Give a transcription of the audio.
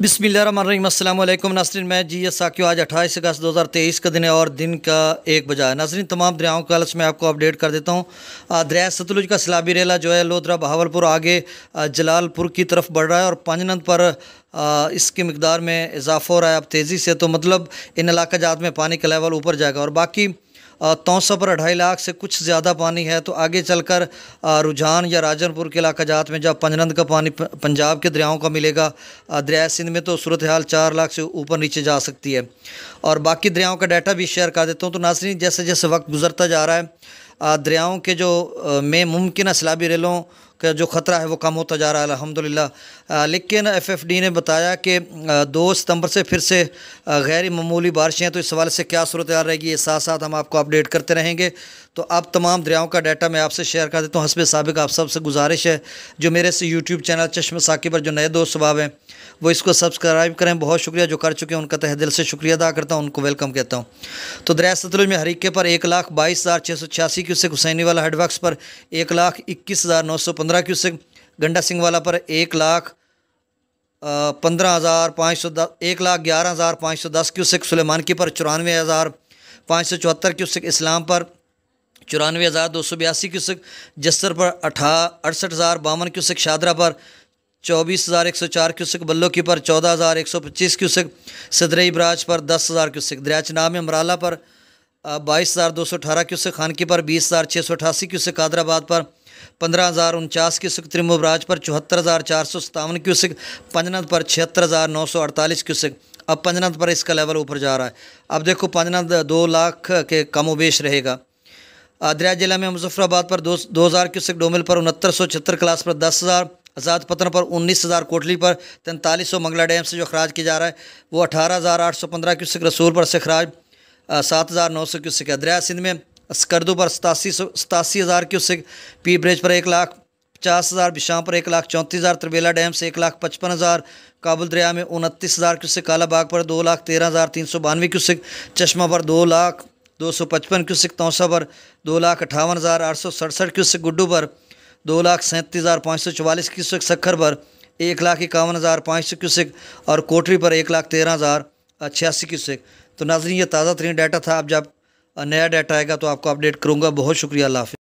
बिस्मिल्लाहिर्रहमानिर्रहीम। अस्सलाम वालेकुम नाज़रीन, मैं जी एस साकियो। आज 28 अगस्त 2023 का दिन है और दिन का 1 बजा है। नाज़रीन, तमाम दरियाओं का हालत मैं आपको अपडेट कर देता हूँ। दरिया सतलुज का सैलाबी रेला जो है लोधरा बहावलपुर आगे जलालपुर की तरफ बढ़ रहा है और पंजनंद पर इसकी मकदार में इजाफा हो रहा है अब तेज़ी से। तो मतलब इन इलाका जात में पानी का लेवल ऊपर जाएगा और बाकी तौसा पर 2.5 लाख से कुछ ज़्यादा पानी है। तो आगे चलकर रुझान या राजनपुर के इलाका जात में जब पंजनंद का पानी पंजाब के दरियाओं का मिलेगा, दरिया सिंध में तो सूरत हाल 4 लाख से ऊपर नीचे जा सकती है। और बाकी दरियाओं का डाटा भी शेयर कर देता हूँ। तो नाज़रीन, जैसे जैसे वक्त गुजरता जा रहा है दरियाओं के जो में मुमकिन सैलाबी रेलों का जो ख़तरा है वो कम होता जा रहा है अल्हम्दुलिल्लाह। लेकिन FFD ने बताया कि 2 सितंबर से फिर से गैर मामूली बारिशें हैं। तो इस हवाले से क्या सूरत हाल रहेगी, ये साथ साथ हम आपको अपडेट करते रहेंगे। तो अब तमाम दरियाओं का डाटा मैं आपसे शेयर कर देता हूँ। हस्बे साबिक आप सबसे गुजारिश है जो मेरे से यूट्यूब चैनल चश्मे साकी पर जो नए दोस्त सबाब हैं वो इसको सब्सक्राइब करें। बहुत शुक्रिया जो कर चुके हैं, उनका तहे दिल से शुक्रिया अदा करता हूँ, उनको वेलकम कहता हूँ। तो दरिया सतलुज में हरीके पर 1,22,686 क्यूसेक, हुसैनी वाला हेडवर्क्स पर 1,21,915 क्यूसेक, गंडा सिंह वाला पर 1,11,510 क्यूसेक, सुलेमानकी पर 94,574 क्यूसेक, इस्लाम पर 94,282 क्यूसेक, जस्सर पर 68,052 क्यूसेक, शादरा पर 24,104 क्यूसेक, बल्लो की पर 14,125 क्यूसेक, सदरई ब्राज पर 10,000 क्यूसेक, दरिया चिनाब में अमराला पर 22,218 क्यूसेक, खानकी पर 20,688 क्यूसेक, कादराबाद पर 15,049 क्यूसेक, त्रिमो ब्राज पर 74,457 क्यूसेक, पंजनद पर 76,948 क्यूसेक। अब पंजनद पर इसका लेवल ऊपर जा रहा है। अब देखो पंजनद 2 लाख के कमोबेश रहेगा। दरिया जिला में मुजफ्फराबाद पर 2,000 क्यूसेक, डोमिल पर 6976, क्लास पर 10,000, आज़ाद पतन पर 19,000, कोटली पर 4300, मंगला डैम से जो अखराज किया जा रहा है वो 18,815 क्यूसेक, रसूलपुर से अखराज 7,900 क्यूसेक है। दरिया सिंध में स्कर्दू पर 87,000 क्यूसेक, पी ब्रिज पर 1,50,000, बिशाम पर 1,34,000, त्रिबेला डैम से 1,55,000, काबुल दरिया में 29,000 क्यूसेक, कालाबाग पर 2,13,392 क्यूसेक, चश्मा पर 2,255 क्यूसेक, तौसा पर 2,58,867 क्यूसेक, गुड्डू पर 2,37,544 क्यूसेक, सखर पर 1,51,500 क्यूसेक और कोटरी पर 1,13,086 क्यूसेक। तो नाज़रीन, ये ताज़ा तरीन डाटा था। अब जब नया डाटा आएगा तो आपको अपडेट करूँगा। बहुत शुक्रिया, अल्लाह हाफ़िज़।